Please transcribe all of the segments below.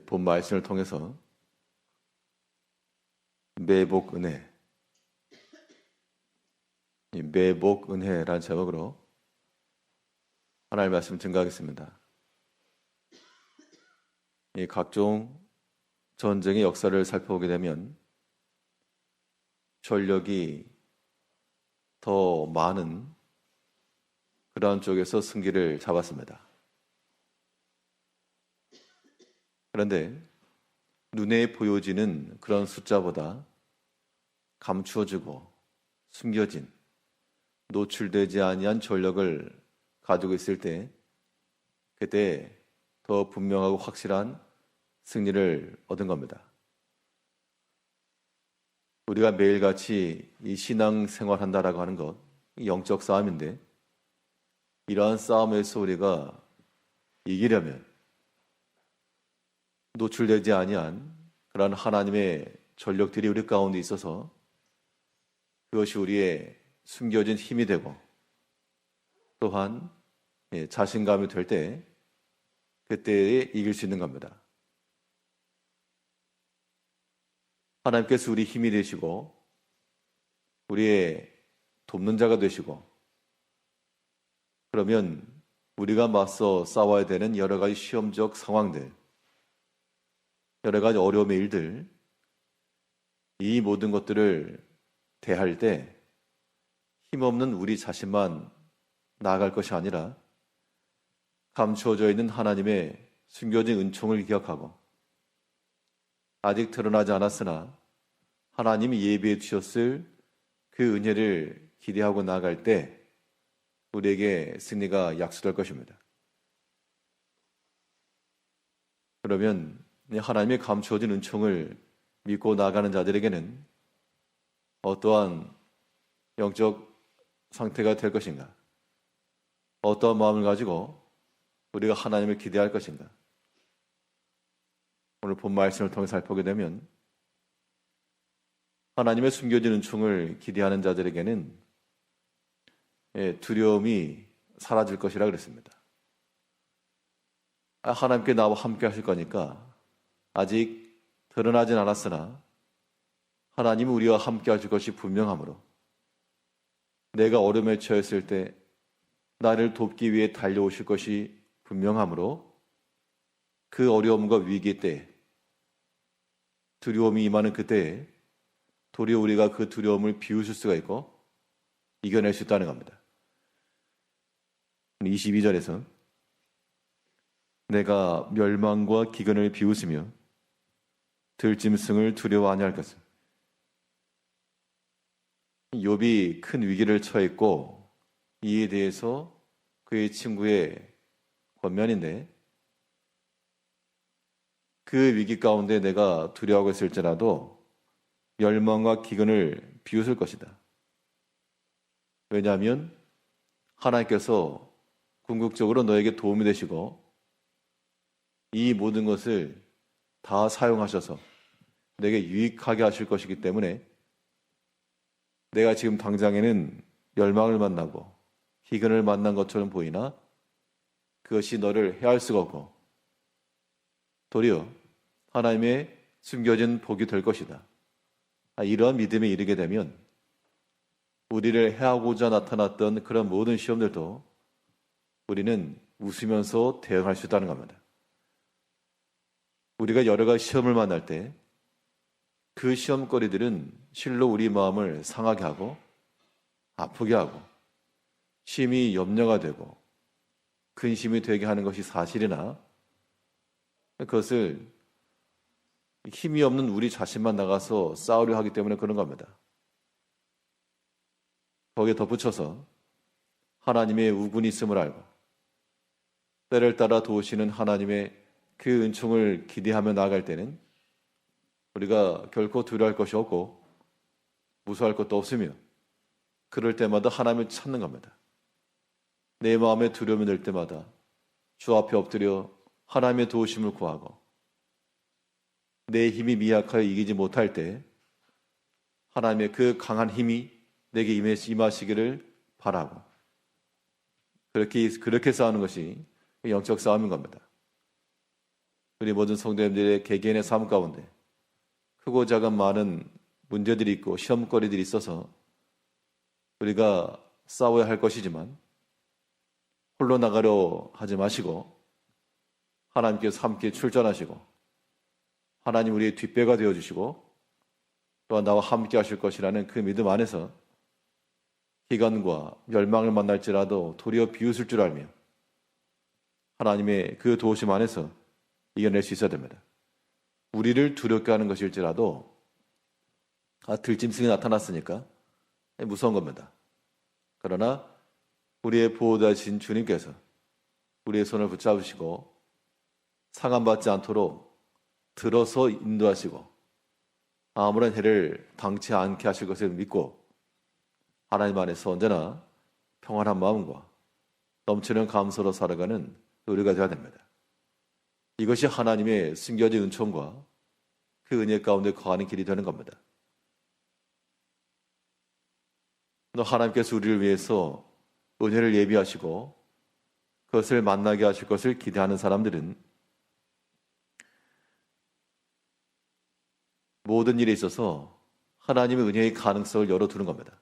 본 말씀을 통해서 매복 은혜, 이 매복 은혜라는 제목으로 하나님의 말씀 증거하겠습니다. 이 각종 전쟁의 역사를 살펴보게 되면 전력이 더 많은 그러한 쪽에서 승기를 잡았습니다. 그런데 눈에 보여지는 그런 숫자보다 감추어지고 숨겨진 노출되지 아니한 전력을 가지고 있을 때 그때 더 분명하고 확실한 승리를 얻은 겁니다. 우리가 매일같이 이 신앙 생활한다라고 하는 것, 영적 싸움인데 이러한 싸움에서 우리가 이기려면 노출되지 아니한 그러한 하나님의 전력들이 우리 가운데 있어서 그것이 우리의 숨겨진 힘이 되고 또한 자신감이 될 때 그때에 이길 수 있는 겁니다. 하나님께서 우리 힘이 되시고 우리의 돕는 자가 되시고 그러면 우리가 맞서 싸워야 되는 여러 가지 시험적 상황들, 여러 가지 어려움의 일들, 이 모든 것들을 대할 때 힘없는 우리 자신만 나아갈 것이 아니라 감추어져 있는 하나님의 숨겨진 은총을 기억하고 아직 드러나지 않았으나 하나님이 예비해 주셨을 그 은혜를 기대하고 나아갈 때 우리에게 승리가 약속될 것입니다. 그러면 하나님의 감추어진 은총을 믿고 나아가는 자들에게는 어떠한 영적 상태가 될 것인가? 어떠한 마음을 가지고 우리가 하나님을 기대할 것인가? 오늘 본 말씀을 통해 살펴보게 되면 하나님의 숨겨진 은총을 기대하는 자들에게는 두려움이 사라질 것이라 그랬습니다. 하나님께 나와 함께 하실 거니까 아직 드러나진 않았으나 하나님은 우리와 함께 하실 것이 분명하므로 내가 어려움에 처했을 때 나를 돕기 위해 달려오실 것이 분명하므로 그 어려움과 위기 때 두려움이 임하는 그때에 도리어 우리가 그 두려움을 비웃을 수가 있고 이겨낼 수 있다는 겁니다. 22절에서 내가 멸망과 기근을 비웃으며 들짐승을 두려워 아니할 것은 욥이 큰 위기를 처했고 이에 대해서 그의 친구의 권면인데 그 위기 가운데 내가 두려워하고 있을지라도 멸망과 기근을 비웃을 것이다. 왜냐하면 하나님께서 궁극적으로 너에게 도움이 되시고 이 모든 것을 다 사용하셔서 내게 유익하게 하실 것이기 때문에 내가 지금 당장에는 멸망을 만나고 기근을 만난 것처럼 보이나 그것이 너를 해할 수가 없고 도리어 하나님의 숨겨진 복이 될 것이다. 이러한 믿음에 이르게 되면 우리를 해하고자 나타났던 그런 모든 시험들도 우리는 웃으면서 대응할 수 있다는 겁니다. 우리가 여러 가지 시험을 만날 때 그 시험거리들은 실로 우리 마음을 상하게 하고 아프게 하고 심히 염려가 되고 근심이 되게 하는 것이 사실이나 그것을 힘이 없는 우리 자신만 나가서 싸우려 하기 때문에 그런 겁니다. 거기에 덧붙여서 하나님의 우군이 있음을 알고 때를 따라 도우시는 하나님의 그 은총을 기대하며 나아갈 때는 우리가 결코 두려워할 것이 없고 무서워할 것도 없으며 그럴 때마다 하나님을 찾는 겁니다. 내 마음에 두려움이 들 때마다 주 앞에 엎드려 하나님의 도우심을 구하고 내 힘이 미약하여 이기지 못할 때 하나님의 그 강한 힘이 내게 임하시기를 바라고 그렇게 싸우는 것이 영적 싸움인 겁니다. 우리 모든 성도님들의 개개인의 삶 가운데 크고 작은 많은 문제들이 있고 시험거리들이 있어서 우리가 싸워야 할 것이지만 홀로 나가려 하지 마시고 하나님께서 함께 출전하시고 하나님 우리의 뒷배가 되어주시고 또한 나와 함께 하실 것이라는 그 믿음 안에서 기간과 멸망을 만날지라도 도리어 비웃을 줄 알며 하나님의 그 도우심 안에서 이겨낼 수 있어야 됩니다. 우리를 두렵게 하는 것일지라도 들짐승이 나타났으니까 무서운 겁니다. 그러나 우리의 보호자신 주님께서 우리의 손을 붙잡으시고 상함받지 않도록 들어서 인도하시고 아무런 해를 당치 않게 하실 것을 믿고 하나님 안에서 언제나 평안한 마음과 넘치는 감사로 살아가는 우리가 되어야 됩니다. 이것이 하나님의 숨겨진 은총과 그 은혜 가운데 거하는 길이 되는 겁니다. 하나님께서 우리를 위해서 은혜를 예비하시고 그것을 만나게 하실 것을 기대하는 사람들은 모든 일에 있어서 하나님의 은혜의 가능성을 열어두는 겁니다.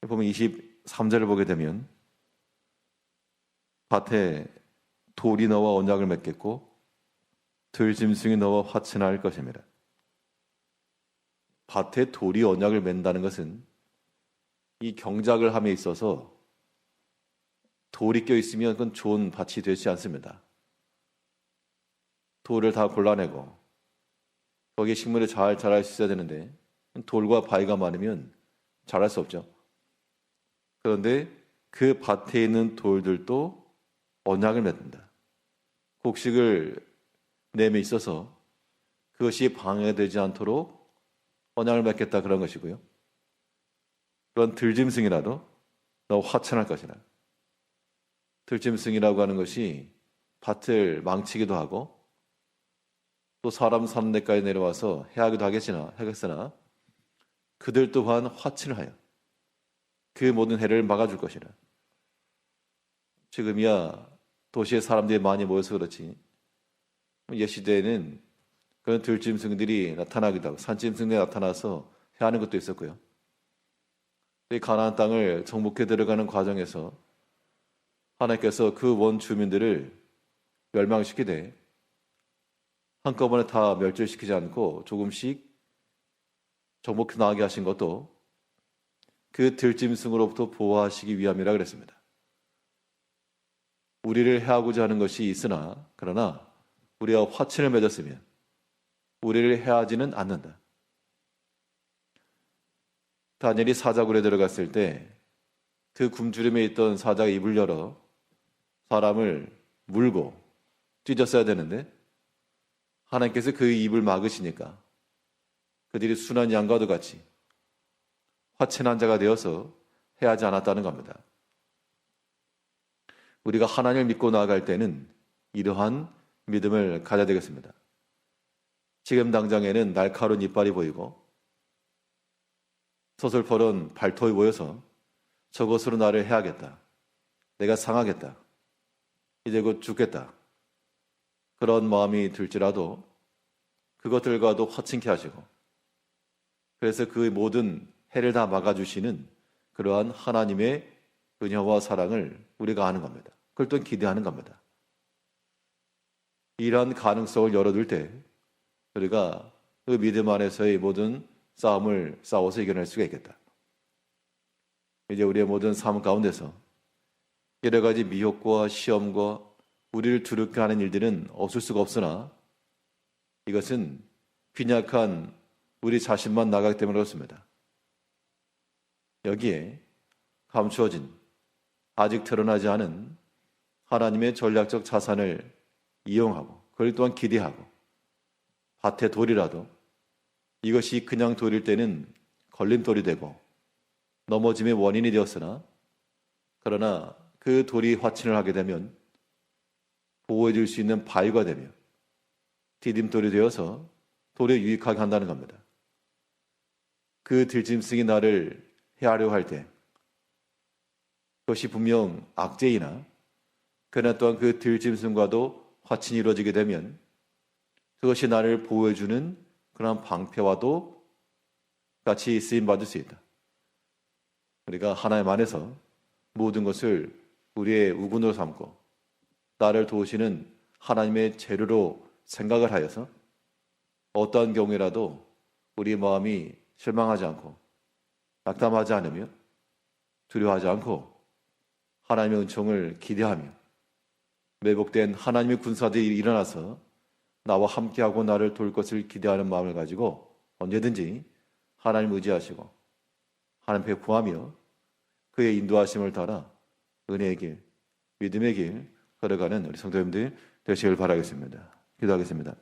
보면 23절을 보게 되면 밭에 돌이 너와 언약을 맺겠고 들짐승이 너와 화친할 것입니다. 밭에 돌이 언약을 맺는다는 것은 이 경작을 함에 있어서 돌이 껴있으면 그건 좋은 밭이 되지 않습니다. 돌을 다 골라내고 거기에 식물을 잘 자랄 수 있어야 되는데 돌과 바위가 많으면 자랄 수 없죠. 그런데 그 밭에 있는 돌들도 언약을 맺는다. 곡식을 내에 있어서 그것이 방해되지 않도록 언약을 맺겠다 그런 것이고요. 그런 들짐승이라도 너 화천할 것이라. 들짐승이라고 하는 것이 밭을 망치기도 하고 또 사람 사는 데까지 내려와서 해하기도 하겠으나 그들 또한 화친을 하여 그 모든 해를 막아줄 것이라. 지금이야 도시에 사람들이 많이 모여서 그렇지 옛 시대에는 그런 들짐승들이 나타나기도 하고 산짐승들이 나타나서 해하는 것도 있었고요. 이 가나안 땅을 정복해 들어가는 과정에서 하나님께서 그 원 주민들을 멸망시키되 한꺼번에 다 멸절시키지 않고 조금씩 정복해 나가게 하신 것도 그 들짐승으로부터 보호하시기 위함이라 그랬습니다. 우리를 해하고자 하는 것이 있으나 그러나 우리가 화친을 맺었으면 우리를 해하지는 않는다. 다니엘이 사자굴에 들어갔을 때 그 굶주림에 있던 사자가 입을 열어 사람을 물고 찢었어야 되는데 하나님께서 그 입을 막으시니까 그들이 순한 양과도 같이 화친한 자가 되어서 해하지 않았다는 겁니다. 우리가 하나님을 믿고 나아갈 때는 이러한 믿음을 가져야 되겠습니다. 지금 당장에는 날카로운 이빨이 보이고 서슬퍼런 발톱이 보여서 저것으로 나를 해야겠다. 내가 상하겠다. 이제 곧 죽겠다. 그런 마음이 들지라도 그것들과도 화친케 하시고 그래서 그 모든 해를 다 막아주시는 그러한 하나님의 은혜와 사랑을 우리가 아는 겁니다. 그걸 또 기대하는 겁니다. 이러한 가능성을 열어둘 때 우리가 그 믿음 안에서의 모든 싸움을 싸워서 이겨낼 수가 있겠다. 이제 우리의 모든 삶 가운데서 여러 가지 미혹과 시험과 우리를 두렵게 하는 일들은 없을 수가 없으나 이것은 빈약한 우리 자신만 나가기 때문에 그렇습니다. 여기에 감추어진 아직 드러나지 않은 하나님의 전략적 자산을 이용하고 그걸 또한 기대하고 밭의 돌이라도 이것이 그냥 돌일 때는 걸림돌이 되고 넘어짐의 원인이 되었으나 그러나 그 돌이 화친을 하게 되면 보호해 줄 수 있는 바위가 되며 디딤돌이 되어서 돌에 유익하게 한다는 겁니다. 그 들짐승이 나를 해하려 할 때 그것이 분명 악재이나 그러나 또한 그 들짐승과도 화친이 이루어지게 되면 그것이 나를 보호해주는 그런 방패와도 같이 쓰임받을 수 있다. 우리가 하나님 안에서 모든 것을 우리의 우군으로 삼고 나를 도우시는 하나님의 재료로 생각을 하여서 어떠한 경우에라도 우리 마음이 실망하지 않고 낙담하지 않으며 두려워하지 않고 하나님의 은총을 기대하며 매복된 하나님의 군사들이 일어나서 나와 함께하고 나를 도울 것을 기대하는 마음을 가지고 언제든지 하나님 의지하시고 하나님 배포하며 그의 인도하심을 따라 은혜의 길, 믿음의 길 걸어가는 우리 성도님들 되시길 바라겠습니다. 기도하겠습니다.